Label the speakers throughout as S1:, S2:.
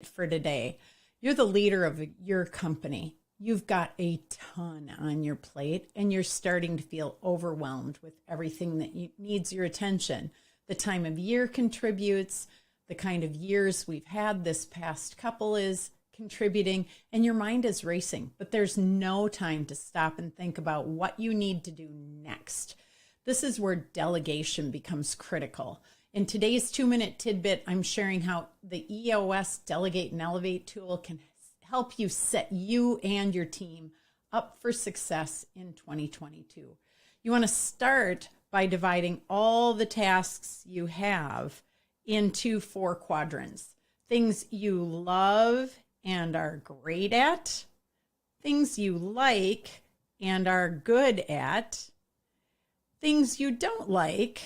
S1: for today. You're the leader of your company. You've got a ton on your plate and you're starting to feel overwhelmed with everything that needs your attention. The time of year contributes, the kind of years we've had this past couple is contributing, and your mind is racing, but there's no time to stop and think about what you need to do next. This is where delegation becomes critical. In today's 2-minute tidbit, I'm sharing how the EOS Delegate and Elevate tool can help you set you and your team up for success in 2022. You want to start by dividing all the tasks you have into 4 quadrants. Things you love and are great at, things you like and are good at, things you don't like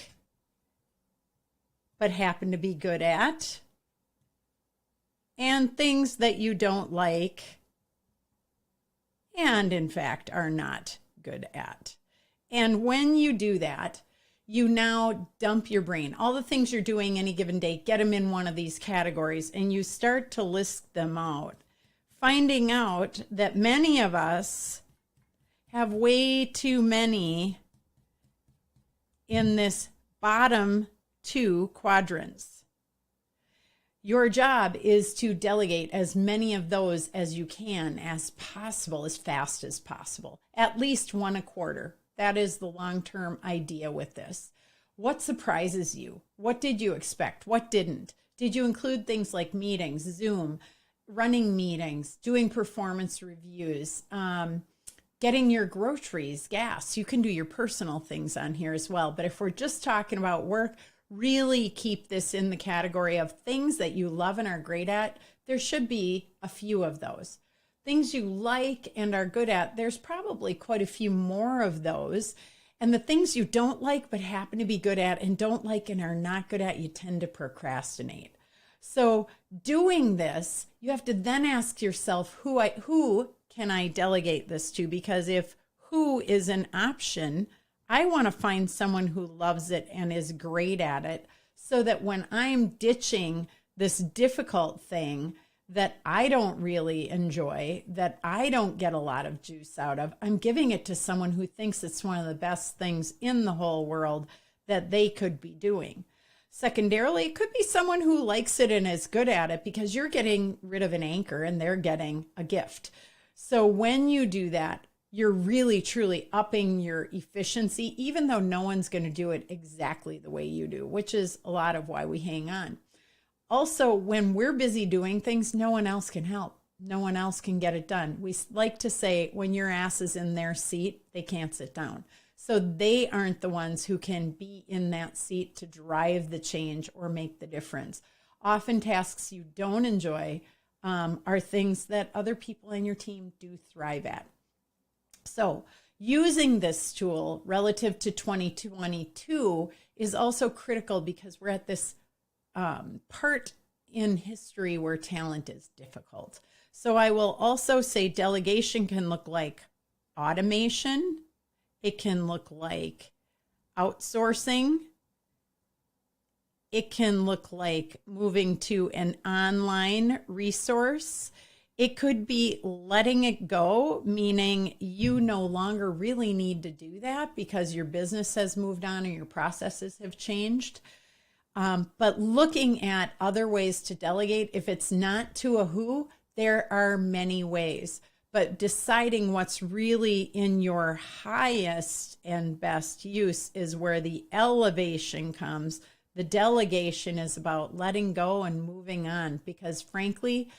S1: but happen to be good at, and things that you don't like and in fact are not good at. And when you do that, you now dump your brain. All the things you're doing any given day, get them in one of these categories and you start to list them out, finding out that many of us have way too many in this bottom 2 quadrants. Your job is to delegate as many of those as you can, as possible, as fast as possible, at least 1 a quarter. That is the long-term idea with this. What surprises you? What did you expect? What didn't? Did you include things like meetings, Zoom, running meetings, doing performance reviews, getting your groceries, gas? You can do your personal things on here as well. But if we're just talking about work, really keep this in the category of things that you love and are great at. There should be a few of those. Things you like and are good at, there's probably quite a few more of those. And the things you don't like but happen to be good at and don't like and are not good at, you tend to procrastinate. So doing this, you have to then ask yourself, who can I delegate this to? Because if who is an option, I want to find someone who loves it and is great at it, so that when I'm ditching this difficult thing that I don't really enjoy, that I don't get a lot of juice out of, I'm giving it to someone who thinks it's one of the best things in the whole world that they could be doing. Secondarily, it could be someone who likes it and is good at it, because you're getting rid of an anchor and they're getting a gift. So when you do that, you're really truly upping your efficiency, even though no one's going to do it exactly the way you do, which is a lot of why we hang on. Also, when we're busy doing things, no one else can help. No one else can get it done. We like to say, when your ass is in their seat, they can't sit down. So they aren't the ones who can be in that seat to drive the change or make the difference. Often tasks you don't enjoy are things that other people in your team do thrive at. So using this tool relative to 2022 is also critical, because we're at this part in history where talent is difficult. So I will also say delegation can look like automation. It can look like outsourcing. It can look like moving to an online resource. It could be letting it go, meaning you no longer really need to do that because your business has moved on or your processes have changed. But looking at other ways to delegate, if it's not to a who, there are many ways. But deciding what's really in your highest and best use is where the elevation comes. The delegation is about letting go and moving on, because frankly,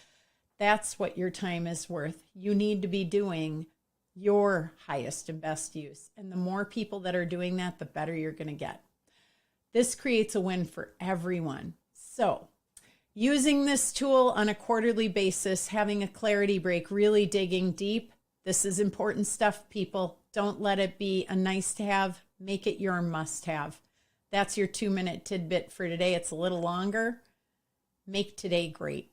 S1: that's what your time is worth. You need to be doing your highest and best use. And the more people that are doing that, the better you're going to get. This creates a win for everyone. So using this tool on a quarterly basis, having a clarity break, really digging deep. This is important stuff, people. Don't let it be a nice to have. Make it your must have. That's your 2-minute tidbit for today. It's a little longer. Make today great.